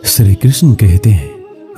श्री कृष्ण कहते हैं,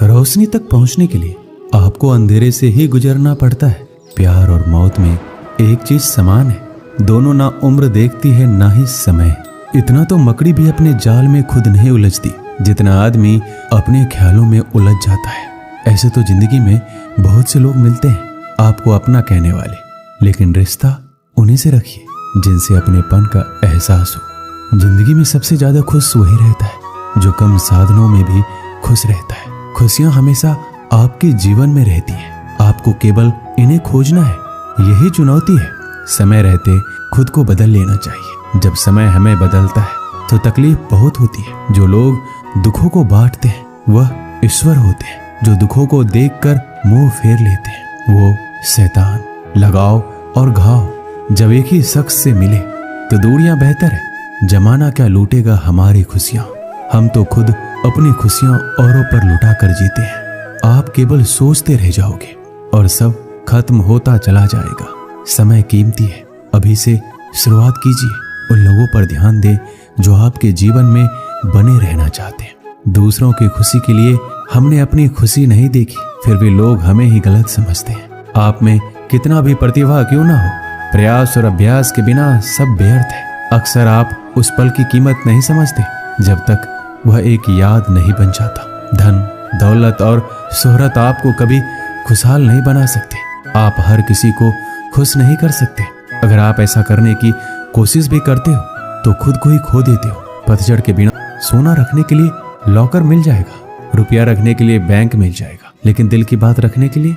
रोशनी तक पहुंचने के लिए आपको अंधेरे से ही गुजरना पड़ता है। प्यार और मौत में एक चीज समान है, दोनों ना उम्र देखती है ना ही समय। इतना तो मकड़ी भी अपने जाल में खुद नहीं उलझती जितना आदमी अपने ख्यालों में उलझ जाता है। ऐसे तो जिंदगी में बहुत से लोग मिलते हैं आपको अपना कहने वाले, लेकिन रिश्ता उन्हीं से रखिए जिनसे अपनेपन का एहसास हो। जिंदगी में सबसे ज्यादा खुश वही रहता है जो कम साधनों में भी खुश रहता है। खुशियां हमेशा आपके जीवन में रहती हैं, आपको केवल इन्हें खोजना है, यही चुनौती है। समय रहते खुद को बदल लेना चाहिए। जब समय हमें बदलता है तो तकलीफ बहुत होती है। जो लोग दुखों को बांटते हैं वह ईश्वर होते हैं, जो दुखों को देखकर मुंह फेर लेते हैं वो शैतान। लगाव और घाव जब एक ही शख्स से मिले तो दूरियां बेहतर है। जमाना क्या लूटेगा हमारी खुशियां, हम तो खुद अपनी खुशियां औरों पर लुटा कर जीते हैं। आप केवल सोचते रह जाओगे और सब खत्म होता चला जाएगा। समय कीमती है, अभी से शुरुआत कीजिए। उन लोगों पर ध्यान दें जो आपके जीवन में बने रहना चाहते हैं। दूसरों की खुशी के लिए हमने अपनी खुशी नहीं देखी, फिर भी लोग हमें ही गलत समझते हैं। आप में कितना भी प्रतिभा क्यों ना हो, प्रयास और अभ्यास के बिना सब व्यर्थ है। अक्सर आप उस पल की कीमत नहीं समझते जब तक वह एक याद नहीं बन जाता। धन, दौलत और शोहरत आपको कभी खुशहाल नहीं बना सकते। आप हर किसी को खुश नहीं कर सकते। अगर आप ऐसा करने की कोशिश भी करते हो तो खुद को ही खो देते हो। पतझड़ के बिना सोना रखने के लिए लॉकर मिल जाएगा, रुपया रखने के लिए बैंक मिल जाएगा, लेकिन दिल की बात रखने के लिए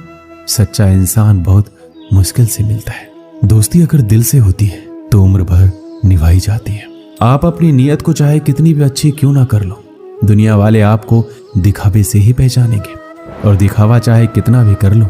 सच्चा इंसान बहुत मुश्किल से मिलता है। दोस्ती अगर दिल से होती है तो उम्र भर निभाई जाती है। आप अपनी नीयत को चाहे कितनी भी अच्छी क्यों ना कर लो, दुनिया वाले आपको दिखावे से ही पहचानेंगे, और दिखावा चाहे कितना भी कर लो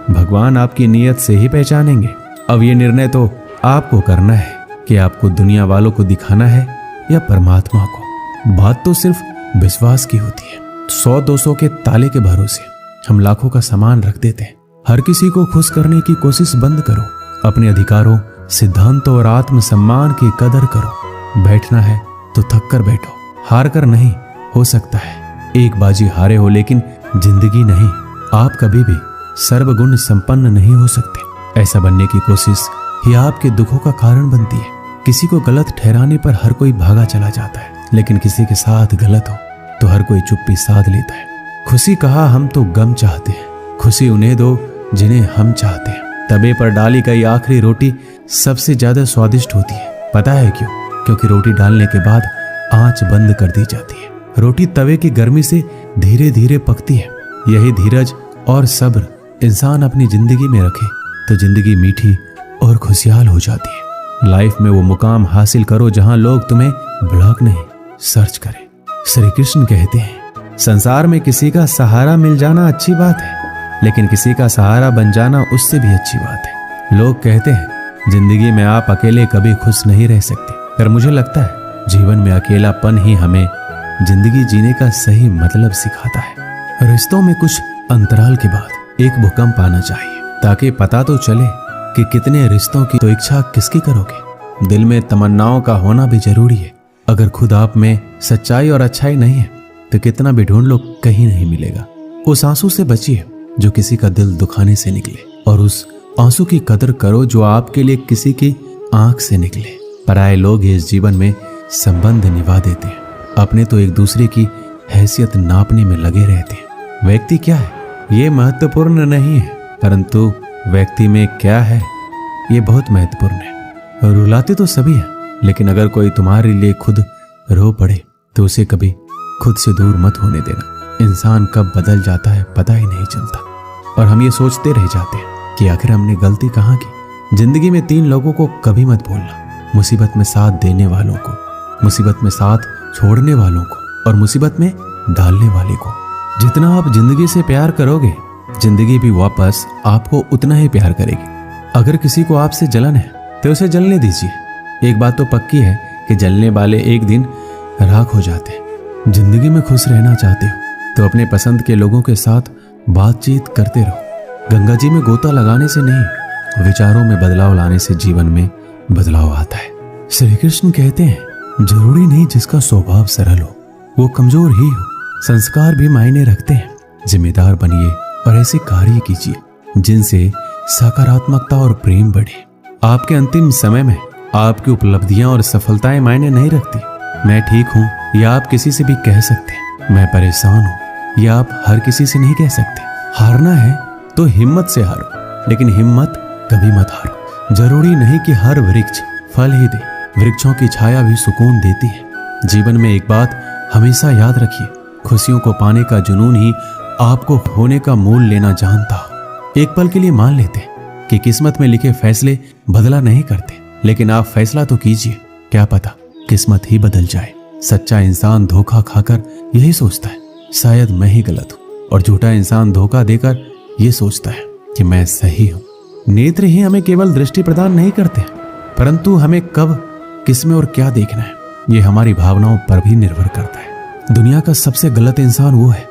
भगवान आपकी नीयत से ही पहचानेंगे। अब ये निर्णय तो आपको करना है कि आपको दुनिया वालों को दिखाना है या परमात्मा को। बात तो सिर्फ विश्वास की होती है। 100-200 के ताले के भरोसे हम लाखों का सामान रख देते हैं। हर किसी को खुश करने की कोशिश बंद करो। अपने अधिकारों, सिद्धांतों और आत्मसम्मान की कदर करो। बैठना है तो थक कर बैठो, हार कर नहीं। हो सकता है एक बाजी हारे हो, लेकिन जिंदगी नहीं। आप कभी भी सर्वगुण संपन्न नहीं हो सकते। ऐसा बनने की कोशिश ही आपके दुखों का कारण बनती है। किसी को गलत ठहराने पर हर कोई भागा चला जाता है, लेकिन किसी के साथ गलत हो तो हर कोई चुप्पी साध लेता है। खुशी कहा हम तो गम चाहते हैं, खुशी उन्हें दो जिन्हें हम चाहते हैं। तवे पर डाली गई आखिरी रोटी सबसे ज्यादा स्वादिष्ट होती है। पता है क्यों? क्योंकि रोटी डालने के बाद आंच बंद कर दी जाती है। रोटी तवे की गर्मी से धीरे धीरे पकती है। यही धीरज और सब्र इंसान अपनी जिंदगी में रखे तो जिंदगी मीठी और खुशहाल हो जाती है। लाइफ में वो मुकाम हासिल करो जहां लोग तुम्हें ब्लॉक नहीं, सर्च करें। श्री कृष्ण कहते हैं, संसार में किसी का सहारा मिल जाना अच्छी बात है, लेकिन किसी का सहारा बन जाना उससे भी अच्छी बात है। लोग कहते हैं जिंदगी में आप अकेले कभी खुश नहीं रह सकते, पर मुझे लगता है जीवन में अकेलापन ही हमें जिंदगी जीने का सही मतलब सिखाता है। रिश्तों में कुछ अंतराल के बाद एक भूकंप आना चाहिए, ताकि पता तो चले कि कितने रिश्तों की तो इच्छा किसकी करोगे। दिल में तमन्नाओं का होना भी जरूरी है। अगर खुद आप में सच्चाई और अच्छाई नहीं है तो कितना भी ढूंढ लो कहीं नहीं मिलेगा। उस आंसू से बचिए जो किसी का दिल दुखाने से निकले, और उस आंसू की कदर करो जो आपके लिए किसी की आंख से निकले। पराये लोग इस जीवन में संबंध निभा देते हैं, अपने तो एक दूसरे की हैसियत नापने में लगे रहते हैं। व्यक्ति क्या है ये महत्वपूर्ण नहीं है, परंतु व्यक्ति में क्या है ये बहुत महत्वपूर्ण है। रुलाते तो सभी हैं, लेकिन अगर कोई तुम्हारे लिए खुद रो पड़े तो उसे कभी खुद से दूर मत होने देना। इंसान कब बदल जाता है पता ही नहीं चलता, और हम ये सोचते रह जाते हैं कि आखिर हमने गलती कहाँ की। जिंदगी में 3 लोगों को कभी मत भूलना, मुसीबत में साथ देने वालों को, मुसीबत में साथ छोड़ने वालों को, और मुसीबत में डालने वाले को। जितना आप जिंदगी से प्यार करोगे जिंदगी भी वापस आपको उतना ही प्यार करेगी। अगर किसी को आपसे जलन है तो उसे जलने दीजिए। एक बात तो पक्की है कि जलने वाले एक दिन राख हो जाते हैं। जिंदगी में खुश रहना चाहते हो तो अपने पसंद के लोगों के साथ बातचीत करते रहो। गंगा जी में गोता लगाने से नहीं, विचारों में बदलाव लाने से जीवन में बदलाव आता है। श्री कृष्ण कहते हैं, जरूरी नहीं जिसका स्वभाव सरल हो वो कमजोर ही हो, संस्कार भी मायने रखते हैं। जिम्मेदार बनिए और ऐसे कार्य कीजिए जिनसे सकारात्मकता और प्रेम बढ़े। आपके अंतिम समय में आपकी उपलब्धियां और सफलताएं मायने नहीं रखती। मैं ठीक हूं या आप किसी से भी कह सकते हैं। मैं परेशान हूं या आप हर किसी से नहीं कह सकते। हारना है तो हिम्मत से हारो, लेकिन हिम्मत कभी मत हारो। जरूरी नहीं कि हर वृक्ष फल ही दे, वृक्षों की छाया भी सुकून देती है। जीवन में एक बात हमेशा याद रखिए, खुशियों को पाने का जुनून ही आपको खोने का मूल लेना जानता हो। एक पल के लिए मान लेते हैं कि किस्मत में लिखे फैसले बदला नहीं करते, लेकिन आप फैसला तो कीजिए, क्या पता किस्मत ही बदल जाए। सच्चा इंसान धोखा खाकर यही सोचता है शायद मैं ही गलत हूं, और झूठा इंसान धोखा देकर यह सोचता है कि मैं सही हूं। नेत्र ही हमें केवल दृष्टि प्रदान नहीं करते, परंतु हमें कब, किसमें और क्या देखना है यह हमारी भावनाओं पर भी निर्भर करता है। दुनिया का सबसे गलत इंसान वो है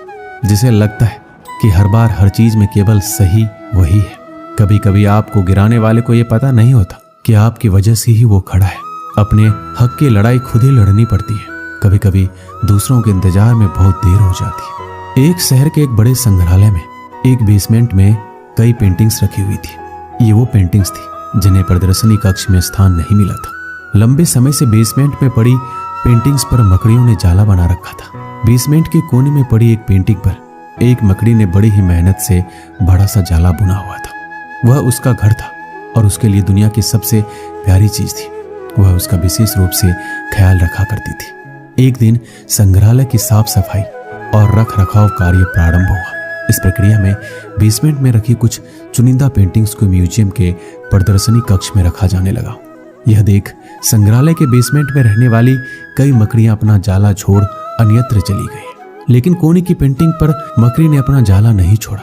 जिसे लगता है कि हर बार हर चीज में केवल सही वही है। कभी कभी आपको गिराने वाले को यह पता नहीं होता कि आपकी वजह से ही वो खड़ा है। अपने हक की लड़ाई खुद ही लड़नी पड़ती है। कभी कभी दूसरों के इंतजार में बहुत देर हो जाती है। एक शहर के एक बड़े संग्रहालय में एक बेसमेंट में कई पेंटिंग्स रखी हुई थी। ये वो पेंटिंग्स थी जिन्हें प्रदर्शनी कक्ष में स्थान नहीं मिला था। लंबे समय से बेसमेंट में पड़ी पेंटिंग्स पर मकड़ियों ने जाला बना रखा था। बेसमेंट के कोने में पड़ी एक पेंटिंग पर एक मकड़ी ने बड़ी ही मेहनत से बड़ा सा जाला बुना हुआ था। वह उसका घर था और उसके लिए दुनिया की सबसे प्यारी चीज थी। वह उसका विशेष रूप से ख्याल रखा करती थी। एक दिन संग्रहालय की साफ सफाई और रख रखाव कार्य प्रारंभ हुआ। इस प्रक्रिया में बेसमेंट में रखी कुछ चुनिंदा पेंटिंग्स को म्यूजियम के प्रदर्शनी कक्ष में रखा जाने लगा। यह देख संग्रहालय के बेसमेंट में रहने वाली कई मकड़ियां अपना जाला छोड़ अन्यत्र चली गई, लेकिन कोने की पेंटिंग पर मकड़ी ने अपना जाला नहीं छोड़ा।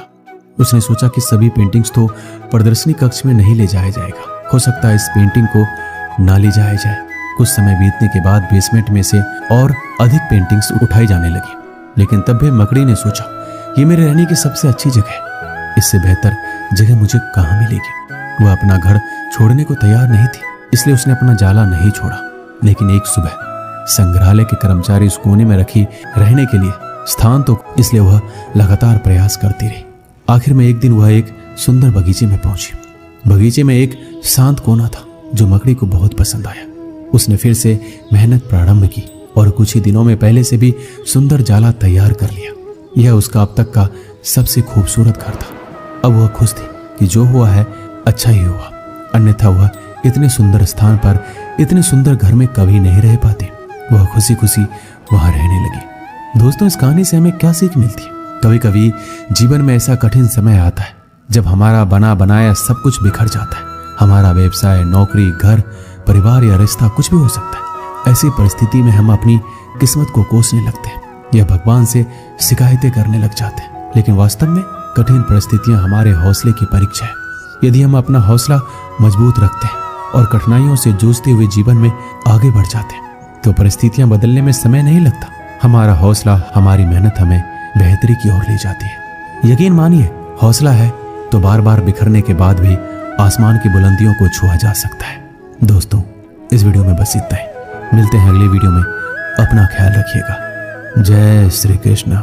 उसने सोचा कि सभी पेंटिंग्स तो प्रदर्शनी कक्ष में नहीं ले जाया जाएगा, हो सकता है इस पेंटिंग को ना ले जाया जाए। कुछ समय बीतने के बाद बेसमेंट में से और अधिक पेंटिंग्स उठाई जाने लगी, लेकिन तब भी मकड़ी ने सोचा ये मेरे रहने की सबसे अच्छी जगह है, इससे बेहतर जगह मुझे कहाँ मिलेगी। वह अपना घर छोड़ने को तैयार नहीं थी, इसलिए उसने अपना जाला नहीं छोड़ा। लेकिन एक सुबह संग्रहालय के कर्मचारी उस कोने में रखी रहने के लिए स्थान तो, इसलिए वह लगातार प्रयास करती रही। आखिर में एक दिन वह एक सुंदर बगीचे में पहुंची। बगीचे में एक शांत कोना था जो मकड़ी को बहुत पसंद आया। उसने फिर से मेहनत प्रारंभ की और कुछ ही दिनों में पहले से भी सुंदर जाला तैयार कर लिया। यह उसका अब तक का सबसे खूबसूरत घर था। अब वह खुश थी कि जो हुआ है अच्छा ही हुआ, अन्यथा वह इतने सुंदर स्थान पर, इतने सुंदर घर में कभी नहीं रह पाती। वह खुशी खुशी वहां रहने लगी। दोस्तों, इस कहानी से हमें क्या सीख मिलती है? कभी कभी जीवन में ऐसा कठिन समय आता है जब हमारा बना बनाया सब कुछ बिखर जाता है। हमारा व्यवसाय, नौकरी, घर, परिवार या रिश्ता कुछ भी हो सकता है। ऐसी परिस्थिति में हम अपनी किस्मत को कोसने लगते हैं या भगवान से शिकायतें करने लग जाते हैं, लेकिन वास्तव में कठिन परिस्थितियां हमारे हौसले की परीक्षा है। यदि हम अपना हौसला मजबूत रखते हैं और कठिनाइयों से जूझते हुए जीवन में आगे बढ़ जाते हैं तो परिस्थितियां बदलने में समय नहीं लगता। हमारा हौसला, हमारी मेहनत हमें बेहतरी की ओर ले जाती है। यकीन मानिए, हौसला है तो बार बार बिखरने के बाद भी आसमान की बुलंदियों को छुआ जा सकता है। दोस्तों, इस वीडियो में बस इतना ही। मिलते हैं अगली वीडियो में। अपना ख्याल रखिएगा। जय श्री कृष्ण।